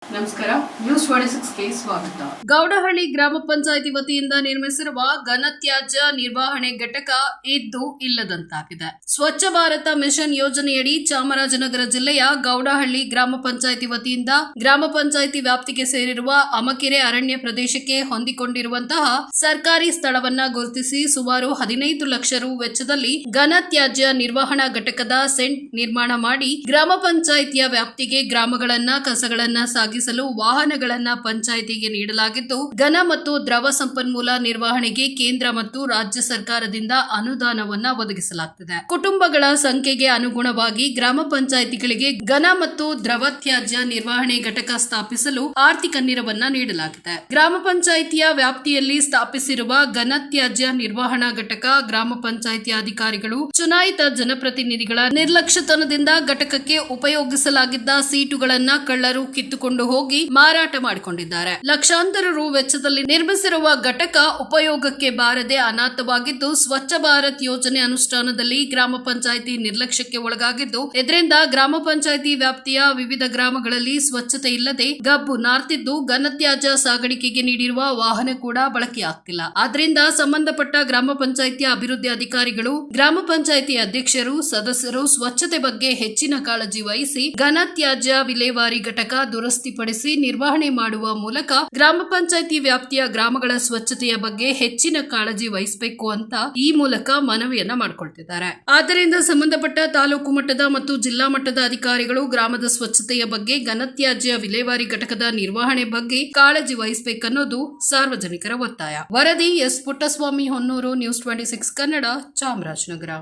ನಮಸ್ಕಾರ, ನ್ಯೂಸ್ 26ಗೆ ಸ್ವಾಗತ. ಗೌಡಹಳ್ಳಿ ಗ್ರಾಮ ಪಂಚಾಯಿತಿ ವತಿಯಿಂದ ನಿರ್ಮಿಸಿರುವ ಘನತ್ಯಾಜ್ಯ ನಿರ್ವಹಣೆ ಘಟಕ ಇದ್ದು ಇಲ್ಲದಂತಾಗಿದೆ. ಸ್ವಚ್ಛ ಭಾರತ ಮಿಷನ್ ಯೋಜನೆಯಡಿ ಚಾಮರಾಜನಗರ ಜಿಲ್ಲೆಯ ಗೌಡಹಳ್ಳಿ ಗ್ರಾಮ ಪಂಚಾಯಿತಿ ವತಿಯಿಂದ ಗ್ರಾಮ ಪಂಚಾಯಿತಿ ವ್ಯಾಪ್ತಿಗೆ ಸೇರಿರುವ ಅಮಕೆರೆ ಅರಣ್ಯ ಪ್ರದೇಶಕ್ಕೆ ಹೊಂದಿಕೊಂಡಿರುವಂತಹ ಸರ್ಕಾರಿ ಸ್ಥಳವನ್ನ ಗುರುತಿಸಿ ಸುಮಾರು 15 ಲಕ್ಷ ರು ವೆಚ್ಚದಲ್ಲಿ ಘನತ್ಯಾಜ್ಯ ನಿರ್ವಹಣಾ ಘಟಕದ ಸೆಂಟ್ ನಿರ್ಮಾಣ ಮಾಡಿ ಗ್ರಾಮ ಪಂಚಾಯಿತಿಯ ವ್ಯಾಪ್ತಿಗೆ ಗ್ರಾಮಗಳನ್ನ ಕಸಗಳನ್ನ ಸಾಗಿಸಲು ವಾಹನಗಳನ್ನ ಪಂಚಾಯಿತಿಗೆ ನೀಡಲಾಗಿದ್ದು, ಘನ ಮತ್ತು ದ್ರವ ಸಂಪನ್ಮೂಲ ನಿರ್ವಹಣೆಗೆ ಕೇಂದ್ರ ಮತ್ತು ರಾಜ್ಯ ಸರ್ಕಾರದಿಂದ ಅನುದಾನವನ್ನ ಒದಗಿಸಲಾಗುತ್ತದೆ. ಕುಟುಂಬಗಳ ಸಂಖ್ಯೆಗೆ ಅನುಗುಣವಾಗಿ ಗ್ರಾಮ ಪಂಚಾಯಿತಿಗಳಿಗೆ ಘನ ಮತ್ತು ದ್ರವ ತ್ಯಾಜ್ಯ ನಿರ್ವಹಣೆ ಘಟಕ ಸ್ಥಾಪಿಸಲು ಆರ್ಥಿಕ ನೆರವನ್ನ ನೀಡಲಾಗಿದೆ. ಗ್ರಾಮ ಪಂಚಾಯಿತಿಯ ವ್ಯಾಪ್ತಿಯಲ್ಲಿ ಸ್ಥಾಪಿಸಿರುವ ಘನತ್ಯಾಜ್ಯ ನಿರ್ವಹಣಾ ಘಟಕ ಗ್ರಾಮ ಪಂಚಾಯಿತಿ ಅಧಿಕಾರಿಗಳು ಚುನಾಯಿತ ಜನಪ್ರತಿನಿಧಿಗಳ ನಿರ್ಲಕ್ಷ್ಯತನದಿಂದ ಘಟಕಕ್ಕೆ ಉಪಯೋಗಿಸಲಾಗಿದ್ದ ಸೀಟುಗಳನ್ನ ಕಳ್ಳರು ಕಿತ್ತುಕೊಂಡು ಹೋಗಿ ಮಾರಾಟ ಮಾಡಿಕೊಂಡಿದ್ದಾರೆ. ಲಕ್ಷಾಂತರ ರು ವೆಚ್ಚದಲ್ಲಿ ನಿರ್ಮಿಸಿರುವ ಘಟಕ ಉಪಯೋಗಕ್ಕೆ ಬಾರದೆ ಅನಾಥವಾಗಿದ್ದು, ಸ್ವಚ್ಛ ಭಾರತ್ ಯೋಜನೆ ಅನುಷ್ಠಾನದಲ್ಲಿ ಗ್ರಾಮ ಪಂಚಾಯಿತಿ ನಿರ್ಲಕ್ಷ್ಯಕ್ಕೆ ಒಳಗಾಗಿದ್ದು, ಇದರಿಂದ ಗ್ರಾಮ ಪಂಚಾಯಿತಿ ವ್ಯಾಪ್ತಿಯ ವಿವಿಧ ಗ್ರಾಮಗಳಲ್ಲಿ ಸ್ವಚ್ಛತೆ ಇಲ್ಲದೆ ಗಬ್ಬು ನಾರ್ತಿದ್ದು, ಘನತ್ಯಾಜ್ಯ ಸಾಗಾಣಿಕೆಗೆ ನೀಡಿರುವ ವಾಹನ ಕೂಡ ಬಳಕೆಯಾಗ್ತಿಲ್ಲ. ಆದ್ರಿಂದ ಸಂಬಂಧಪಟ್ಟ ಗ್ರಾಮ ಪಂಚಾಯಿತಿಯ ಅಭಿವೃದ್ಧಿ ಅಧಿಕಾರಿಗಳು, ಗ್ರಾಮ ಪಂಚಾಯಿತಿ ಅಧ್ಯಕ್ಷರು, ಸದಸ್ಯರು ಸ್ವಚ್ಛತೆ ಬಗ್ಗೆ ಹೆಚ್ಚಿನ ಕಾಳಜಿ ವಹಿಸಿ ಘನತ್ಯಾಜ್ಯ ವಿಲೇವಾರಿ ಘಟಕ ದುರಸ್ತಿಪಡಿಸಿ ನಿರ್ವಹಣೆ ಮಾಡುವ ಮೂಲಕ ಗ್ರಾಮ ಪಂಚಾಯಿತಿ ವ್ಯಾಪ್ತಿಯ ಗ್ರಾಮಗಳ ಸ್ವಚ್ಛತೆಯ ಬಗ್ಗೆ ಹೆಚ್ಚಿನ ಕಾಳಜಿ ವಹಿಸಬೇಕು ಅಂತ ಈ ಮೂಲಕ ಮನವಿಯನ್ನ ಮಾಡಿಕೊಳ್ತಿದ್ದಾರೆ. ಆದ್ದರಿಂದ ಸಂಬಂಧಪಟ್ಟ ತಾಲೂಕು ಮಟ್ಟದ ಮತ್ತು ಜಿಲ್ಲಾ ಮಟ್ಟದ ಅಧಿಕಾರಿಗಳು ಗ್ರಾಮದ ಸ್ವಚ್ಛತೆಯ ಬಗ್ಗೆ, ಘನತ್ಯಾಜ್ಯ ವಿಲೇವಾರಿ ಘಟಕದ ನಿರ್ವಹಣೆ ಬಗ್ಗೆ ಕಾಳಜಿ ವಹಿಸಬೇಕನ್ನೋದು ಸಾರ್ವಜನಿಕರ ಒತ್ತಾಯ. ವರದಿ ಎಸ್ ಪುಟ್ಟಸ್ವಾಮಿ ಹೊನ್ನೂರು, ನ್ಯೂಸ್ 26 ಕನ್ನಡ, ಚಾಮರಾಜನಗರ.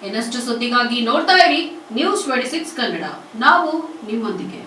ಇನ್ನಷ್ಟು ಸುದ್ದಿಗಾಗಿ ನೋಡ್ತಾ ಇರಿ ನ್ಯೂಸ್ 26 ಕನ್ನಡ. ನಾವು ನಿಮ್ಮೊಂದಿಗೆ.